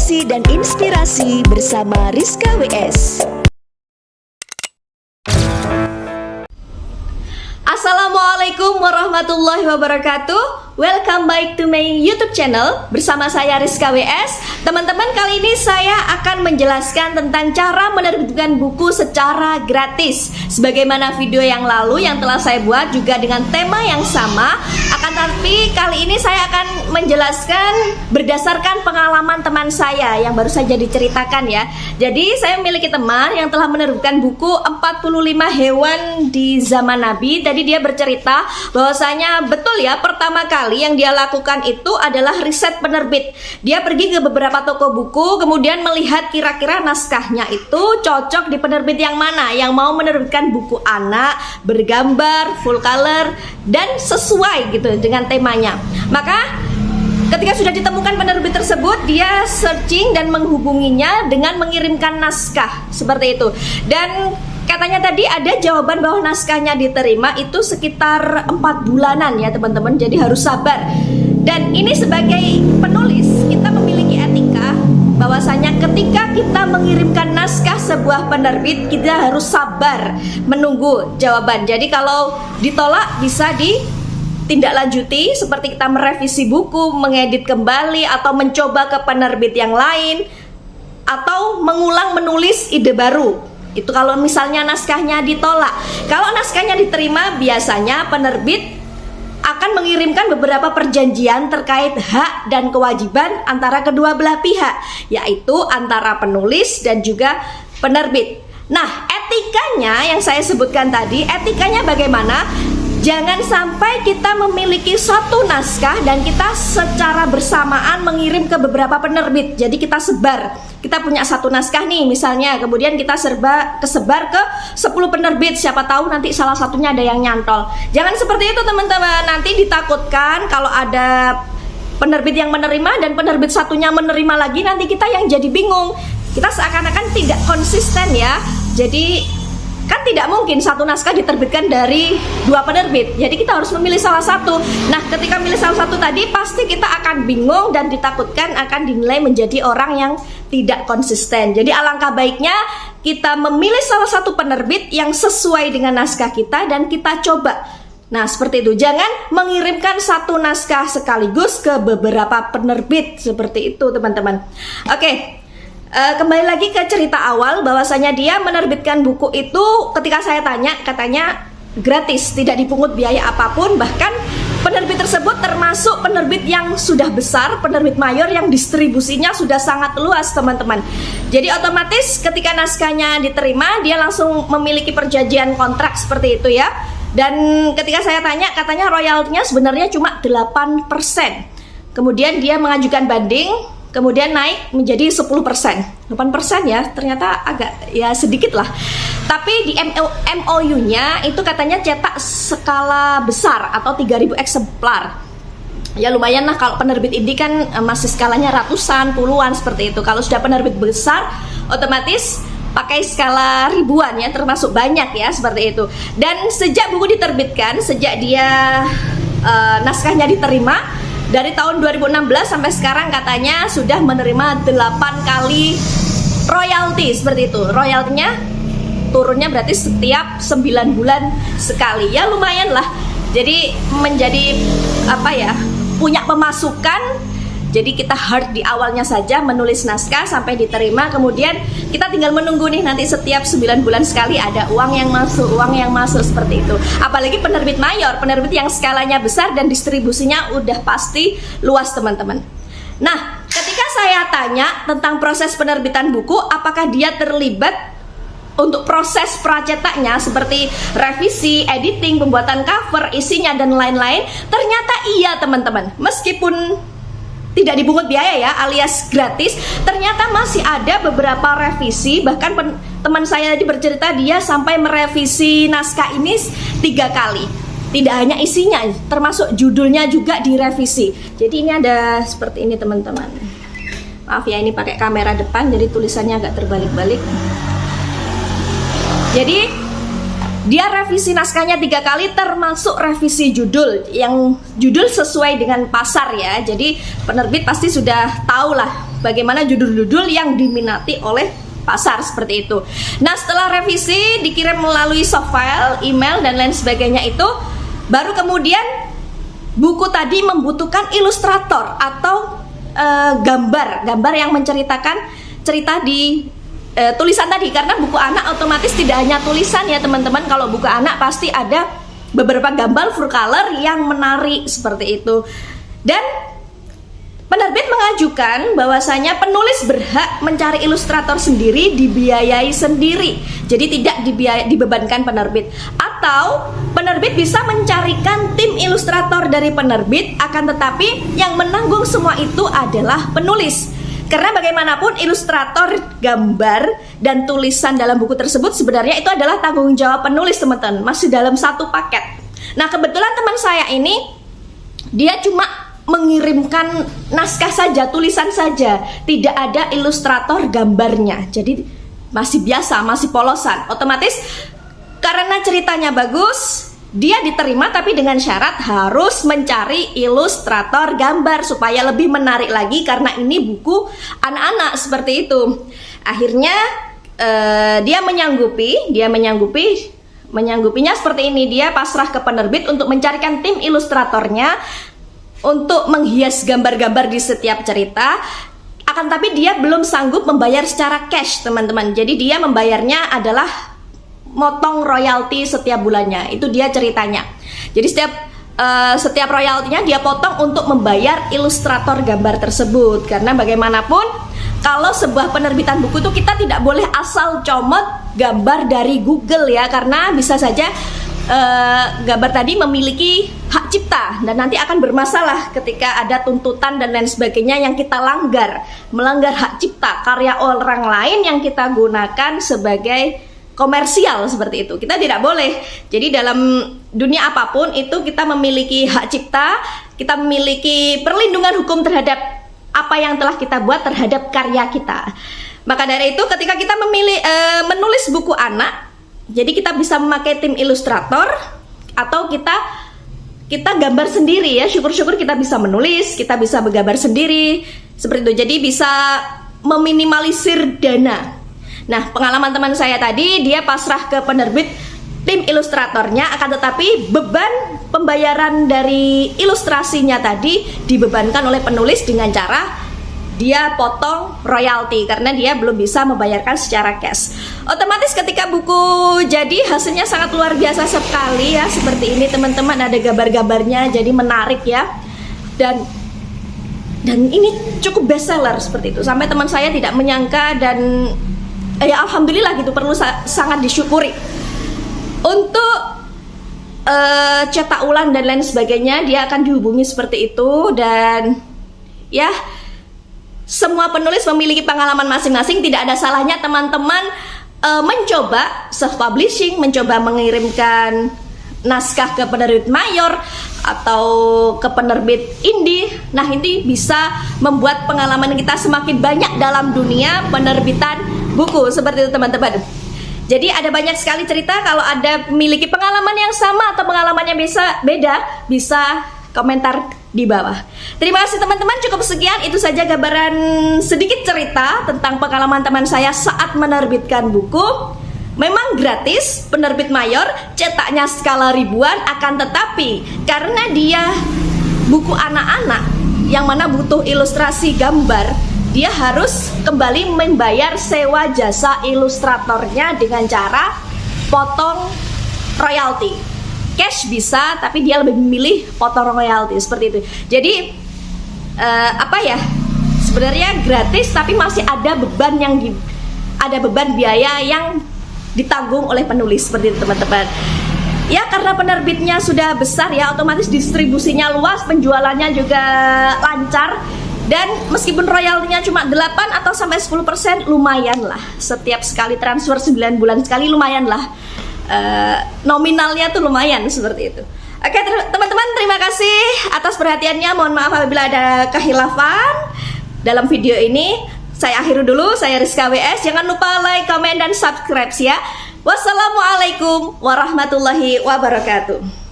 Edukasi dan inspirasi bersama Rizka WS. Assalamualaikum warahmatullahi wabarakatuh. Welcome back to my YouTube channel. Bersama saya Rizka WS. Teman-teman, kali ini saya akan menjelaskan tentang cara menerbitkan buku secara gratis. Sebagaimana video yang lalu yang telah saya buat juga dengan tema yang sama. Akan tapi kali ini saya akan menjelaskan berdasarkan pengalaman teman saya yang baru saja diceritakan ya. Jadi saya memiliki teman yang telah menerbitkan buku 45 hewan di zaman Nabi. Tadi dia bercerita bahwasanya betul ya, pertama kali yang dia lakukan itu adalah riset penerbit. Dia pergi ke beberapa toko buku, kemudian melihat kira-kira naskahnya itu cocok di penerbit yang mana, yang mau menerbitkan buku anak, bergambar, full color, dan sesuai gitu dengan temanya. Maka ketika sudah ditemukan penerbit tersebut, dia searching dan menghubunginya dengan mengirimkan naskah seperti itu. Dan katanya tadi ada jawaban bahwa naskahnya diterima itu sekitar 4 bulanan ya teman-teman. Jadi harus sabar. Dan ini sebagai penulis kita memiliki etika bahwasanya ketika kita mengirimkan naskah sebuah penerbit, kita harus sabar menunggu jawaban. Jadi kalau ditolak bisa ditindaklanjuti seperti kita merevisi buku, mengedit kembali, atau mencoba ke penerbit yang lain, atau mengulang menulis ide baru. Itu kalau misalnya naskahnya ditolak. Kalau naskahnya diterima, biasanya penerbit akan mengirimkan beberapa perjanjian terkait hak dan kewajiban antara kedua belah pihak, yaitu antara penulis dan juga penerbit. Nah, etikanya yang saya sebutkan tadi, etikanya bagaimana? Jangan sampai kita memiliki satu naskah dan kita secara bersamaan mengirim ke beberapa penerbit. Jadi kita sebar. Kita punya satu naskah nih misalnya, kemudian kita kesebar ke 10 penerbit. Siapa tahu nanti salah satunya ada yang nyantol. Jangan seperti itu teman-teman. Nanti ditakutkan kalau ada penerbit yang menerima dan penerbit satunya menerima lagi, nanti kita yang jadi bingung. Kita seakan-akan tidak konsisten ya. Jadi kan tidak mungkin satu naskah diterbitkan dari 2 penerbit. Jadi kita harus memilih salah satu. Nah, ketika memilih salah satu tadi, pasti kita akan bingung dan ditakutkan akan dinilai menjadi orang yang tidak konsisten. Jadi alangkah baiknya kita memilih salah satu penerbit yang sesuai dengan naskah kita dan kita coba. Nah, seperti itu. Jangan mengirimkan satu naskah sekaligus ke beberapa penerbit. Seperti itu, teman-teman. Oke. Kembali lagi ke cerita awal bahwasanya dia menerbitkan buku itu ketika saya tanya, katanya gratis, tidak dipungut biaya apapun. Bahkan penerbit tersebut termasuk penerbit yang sudah besar, penerbit mayor yang distribusinya sudah sangat luas teman-teman. Jadi otomatis ketika naskahnya diterima, dia langsung memiliki perjanjian kontrak seperti itu ya. Dan ketika saya tanya, katanya royaltinya sebenarnya cuma 8%. Kemudian dia mengajukan banding, kemudian naik menjadi 10%. 8% ya, ternyata agak ya sedikit lah. Tapi di MOU-nya itu katanya cetak skala besar atau 3.000 eksemplar. Ya lumayan lah, kalau penerbit indie kan masih skalanya ratusan, puluhan seperti itu. Kalau sudah penerbit besar, otomatis pakai skala ribuan ya, termasuk banyak ya seperti itu. Dan sejak buku diterbitkan, sejak dia naskahnya diterima, dari tahun 2016 sampai sekarang katanya sudah menerima 8 kali royalti seperti itu. Royaltinya turunnya berarti setiap 9 bulan sekali. Ya lumayan lah. Jadi menjadi apa ya, punya pemasukan. Jadi kita hard di awalnya saja menulis naskah sampai diterima. Kemudian kita tinggal menunggu nih, nanti setiap 9 bulan sekali ada uang yang masuk seperti itu. Apalagi penerbit mayor, penerbit yang skalanya besar dan distribusinya udah pasti luas teman-teman. Nah, ketika saya tanya tentang proses penerbitan buku, apakah dia terlibat untuk proses pracetaknya seperti revisi, editing, pembuatan cover, isinya dan lain-lain? Ternyata iya teman-teman. Meskipun tidak dipungut biaya ya, alias gratis, ternyata masih ada beberapa revisi. Bahkan teman saya tadi bercerita dia sampai merevisi naskah ini 3 kali. Tidak hanya isinya, termasuk judulnya juga direvisi. Jadi ini ada seperti ini teman-teman. Maaf ya, ini pakai kamera depan jadi tulisannya agak terbalik-balik. Jadi dia revisi naskahnya 3 kali, termasuk revisi judul, yang judul sesuai dengan pasar ya. Jadi penerbit pasti sudah tahu lah bagaimana judul-judul yang diminati oleh pasar seperti itu. Nah, setelah revisi dikirim melalui soft file, email dan lain sebagainya itu, baru kemudian buku tadi membutuhkan ilustrator atau gambar yang menceritakan cerita di tulisan tadi, karena buku anak otomatis tidak hanya tulisan ya teman-teman. Kalau buku anak pasti ada beberapa gambar full color yang menarik seperti itu. Dan penerbit mengajukan bahwasanya penulis berhak mencari ilustrator sendiri, dibiayai sendiri. Jadi tidak dibebankan penerbit. Atau penerbit bisa mencarikan tim ilustrator dari penerbit, akan tetapi yang menanggung semua itu adalah penulis. Karena bagaimanapun ilustrator, gambar, dan tulisan dalam buku tersebut sebenarnya itu adalah tanggung jawab penulis teman-teman, masih dalam satu paket. Nah, kebetulan teman saya ini dia cuma mengirimkan naskah saja, tulisan saja, tidak ada ilustrator gambarnya. Jadi masih biasa, masih polosan. Otomatis karena ceritanya bagus, dia diterima, tapi dengan syarat harus mencari ilustrator gambar supaya lebih menarik lagi, karena ini buku anak-anak seperti itu. Akhirnya dia menyanggupinya seperti ini. Dia pasrah ke penerbit untuk mencarikan tim ilustratornya untuk menghias gambar-gambar di setiap cerita. Akan tapi dia belum sanggup membayar secara cash teman-teman. Jadi dia membayarnya adalah motong royalti setiap bulannya. Itu dia ceritanya. Jadi setiap royaltinya dia potong untuk membayar ilustrator gambar tersebut. Karena bagaimanapun kalau sebuah penerbitan buku itu kita tidak boleh asal comot gambar dari Google ya, karena bisa saja gambar tadi memiliki hak cipta dan nanti akan bermasalah ketika ada tuntutan dan lain sebagainya yang kita melanggar hak cipta karya orang lain yang kita gunakan sebagai komersial seperti itu. Kita tidak boleh. Jadi dalam dunia apapun itu kita memiliki hak cipta, kita memiliki perlindungan hukum terhadap apa yang telah kita buat terhadap karya kita. Maka dari itu ketika kita menulis buku anak, jadi kita bisa memakai tim ilustrator atau kita gambar sendiri ya. Syukur-syukur kita bisa menulis, kita bisa bergambar sendiri seperti itu. Jadi bisa meminimalisir dana. Nah, pengalaman teman saya tadi, dia pasrah ke penerbit tim ilustratornya, akan tetapi beban pembayaran dari ilustrasinya tadi dibebankan oleh penulis dengan cara dia potong royalti karena dia belum bisa membayarkan secara cash. Otomatis ketika buku jadi hasilnya sangat luar biasa sekali ya, seperti ini teman-teman, ada gambar-gambarnya jadi menarik ya. Dan ini cukup bestseller seperti itu. Sampai teman saya tidak menyangka dan ya alhamdulillah gitu, perlu sangat disyukuri. Untuk cetak ulang dan lain sebagainya dia akan dihubungi seperti itu. Dan ya, semua penulis memiliki pengalaman masing-masing. Tidak ada salahnya teman-teman mencoba self-publishing, mencoba mengirimkan naskah ke penerbit mayor atau ke penerbit indie. Nah, ini bisa membuat pengalaman kita semakin banyak dalam dunia penerbitan buku seperti itu teman-teman. Jadi ada banyak sekali cerita. Kalau ada memiliki pengalaman yang sama atau pengalaman yang beda, bisa komentar di bawah. Terima kasih teman-teman, cukup sekian. Itu saja gambaran sedikit cerita tentang pengalaman teman saya saat menerbitkan buku. Memang gratis, penerbit mayor, cetaknya skala ribuan, akan tetapi karena dia buku anak-anak yang mana butuh ilustrasi gambar, dia harus kembali membayar sewa jasa ilustratornya dengan cara potong royalti. Cash bisa, tapi dia lebih memilih potong royalti seperti itu. Jadi sebenarnya gratis, tapi masih ada beban biaya yang ditanggung oleh penulis seperti itu teman-teman. Ya, karena penerbitnya sudah besar ya, otomatis distribusinya luas, penjualannya juga lancar. Dan meskipun royaltinya cuma 8 atau sampai 10%, lumayan lah. Setiap sekali transfer 9 bulan sekali lumayan lah. Nominalnya tuh lumayan seperti itu. Oke teman-teman, terima kasih atas perhatiannya. Mohon maaf apabila ada kehilafan dalam video ini. Saya akhiri dulu, saya Rizka WS. Jangan lupa like, komen, dan subscribe ya. Wassalamualaikum warahmatullahi wabarakatuh.